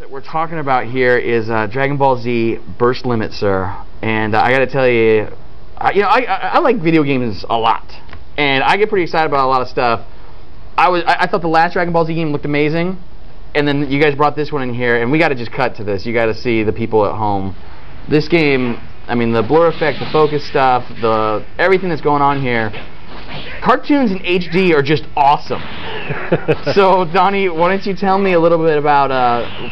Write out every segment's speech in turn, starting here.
That we're talking about here is Dragon Ball Z Burst Limit, sir. And I got to tell you, I like video games a lot, and I get pretty excited about a lot of stuff. I thought the last Dragon Ball Z game looked amazing, and then you guys brought this one in here, and we got to just cut to this. You got to see the people at home. This game, I mean, the blur effect, the focus stuff, everything that's going on here. Cartoons in HD are just awesome. So, Donnie, why don't you tell me a little bit about,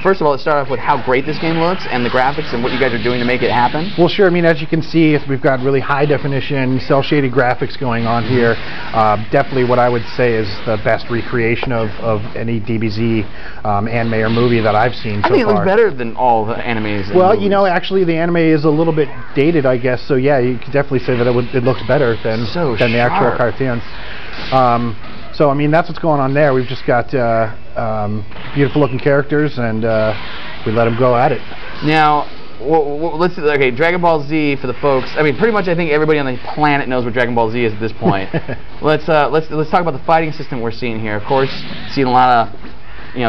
first of all, let's start off with how great this game looks and the graphics and what you guys are doing to make it happen. Well, sure. I mean, as you can see, we've got really high definition, cel-shaded graphics going on here. Definitely what I would say is the best recreation of any DBZ anime or movie that I've seen so far. I think it looks better than all the animes. Well, you know, actually the anime is a little bit dated, I guess, so yeah, you could definitely say that it looks better than the actual cartoons. So, I mean, that's what's going on there. We've just got beautiful looking characters, and we let them go at it. Now, okay, Dragon Ball Z for the folks. I mean, pretty much I think everybody on the planet knows what Dragon Ball Z is at this point. Let's talk about the fighting system we're seeing here. Of course, seeing a lot of,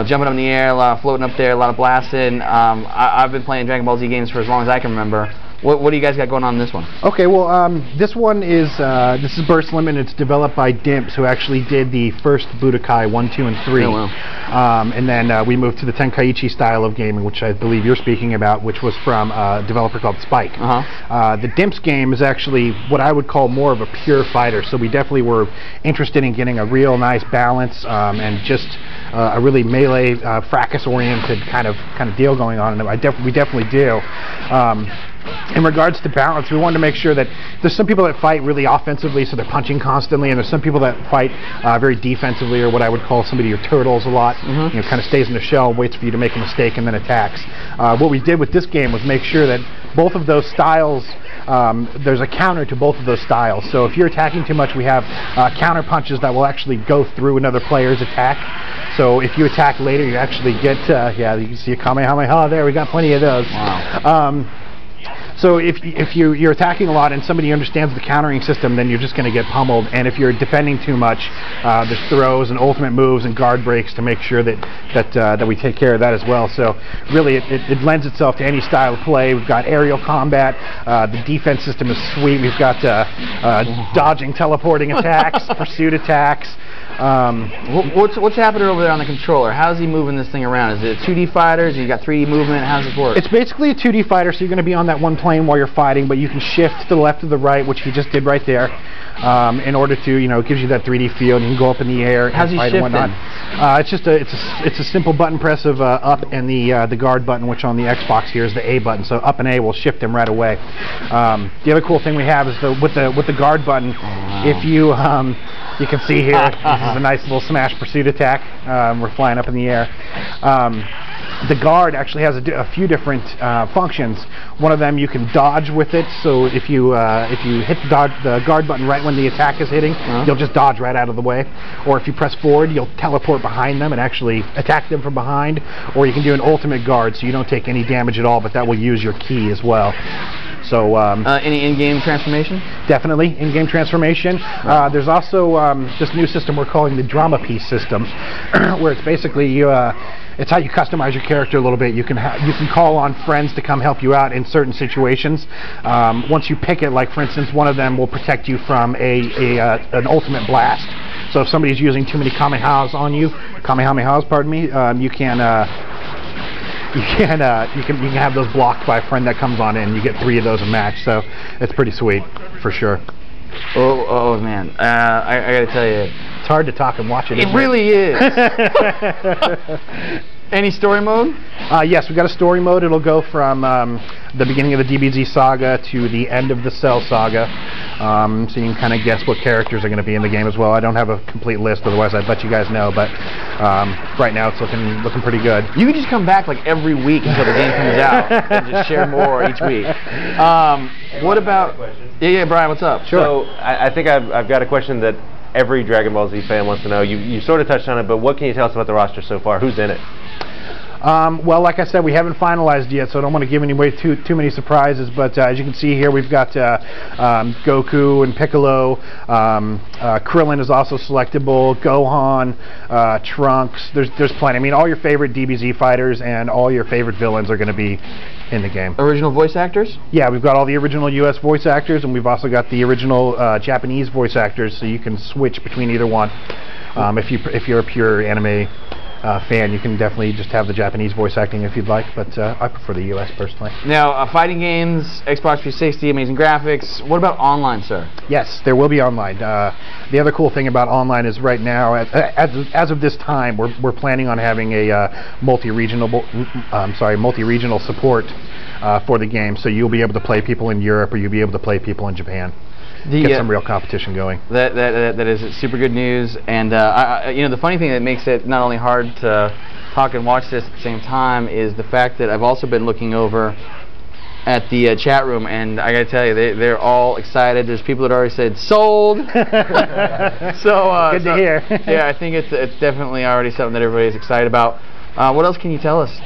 jumping up in the air, a lot of floating up there, a lot of blasting. I've been playing Dragon Ball Z games for as long as I can remember. What do you guys got going on in this one? Okay, well, this one is this is Burst Limit. It's developed by Dimps, who actually did the first Budokai 1, 2, and 3. Oh, wow. And then we moved to the Tenkaichi style of gaming, which I believe you're speaking about, which was from a developer called Spike. The Dimps game is actually what I would call more of a pure fighter. So we definitely were interested in getting a real nice balance and just a really melee, fracas-oriented kind of deal going on, and we definitely do. In regards to balance, we wanted to make sure that there's some people that fight really offensively, so they're punching constantly, and there's some people that fight very defensively, or what I would call somebody your turtles a lot. Kind of stays in the shell, waits for you to make a mistake, and then attacks. What we did with this game was make sure that both of those styles, there's a counter to both of those styles. So if you're attacking too much, we have counter punches that will actually go through another player's attack. So if you attack later, you actually get, yeah, you can see a Kamehameha there. We got plenty of those. Wow. So if you're attacking a lot and somebody understands the countering system, then you're just going to get pummeled. And if you're defending too much, there's throws and ultimate moves and guard breaks to make sure that we take care of that as well. So really, it lends itself to any style of play. We've got aerial combat. The defense system is sweet. We've got dodging, teleporting attacks, pursuit attacks. What's happening over there on the controller? How's he moving this thing around? Is it a 2D fighter? You got 3D movement? How does it work? It's basically a 2D fighter, so you're going to be on that one plane while you're fighting, but you can shift to the left or the right, which he just did right there, in order to, it gives you that 3D feel, and you can go up in the air and fight and whatnot. It's just it's a simple button press of up and the guard button, which on the Xbox here is the A button. So up and A will shift him right away. The other cool thing we have is with the guard button, if you you can see here, this is a nice little smash pursuit attack. We're flying up in the air. The guard actually has a few different functions. One of them, you can dodge with it. So if you hit the guard button right when the attack is hitting, you'll just dodge right out of the way. Or if you press forward, you'll teleport behind them and actually attack them from behind. Or you can do an ultimate guard, so you don't take any damage at all, but that will use your ki as well. So any in-game transformation? Definitely in-game transformation. There's also this new system we're calling the drama piece system, where it's basically it's how you customize your character a little bit. You can call on friends to come help you out in certain situations. Once you pick it, like for instance, one of them will protect you from an ultimate blast. So if somebody's using too many Kamehamehas on you, pardon me, you can have those blocked by a friend that comes on in. You get 3 of those a match, so it's pretty sweet for sure. Oh man, I gotta tell you, it's hard to talk and watch it. It really is. Any story mode? Yes, we've got a story mode. It'll go from the beginning of the DBZ saga to the end of the Cell saga. So you can kind of guess what characters are going to be in the game as well. I don't have a complete list, otherwise I'd let you guys know. But right now it's looking pretty good. You can just come back like every week until the game comes out and just share more each week. What about? Yeah, Brian, what's up? Sure. So I think I've got a question that every Dragon Ball Z fan wants to know. You sort of touched on it, but what can you tell us about the roster so far? Who's in it? Well, like I said, we haven't finalized yet, so I don't want to give away too many surprises. But as you can see here, we've got Goku and Piccolo. Krillin is also selectable. Gohan, Trunks. There's plenty. I mean, all your favorite DBZ fighters and all your favorite villains are going to be in the game. Original voice actors? Yeah, we've got all the original U.S. voice actors, and we've also got the original Japanese voice actors, so you can switch between either one. If you're a pure anime fan, you can definitely just have the Japanese voice acting if you'd like, but I prefer the U.S. personally. Now, fighting games, Xbox 360, amazing graphics. What about online, sir? Yes, there will be online. The other cool thing about online is right now, as of this time, we're planning on having a multi-regional support for the game, so you'll be able to play people in Europe or you'll be able to play people in Japan. Get some real competition going. That is super good news, and you know, the funny thing that makes it not only hard to talk and watch this at the same time is the fact that I've also been looking over at the chat room, and I gotta tell you, they're all excited. There's people that already said sold. So good to hear. Yeah, I think it's definitely already something that everybody's excited about. What else can you tell us?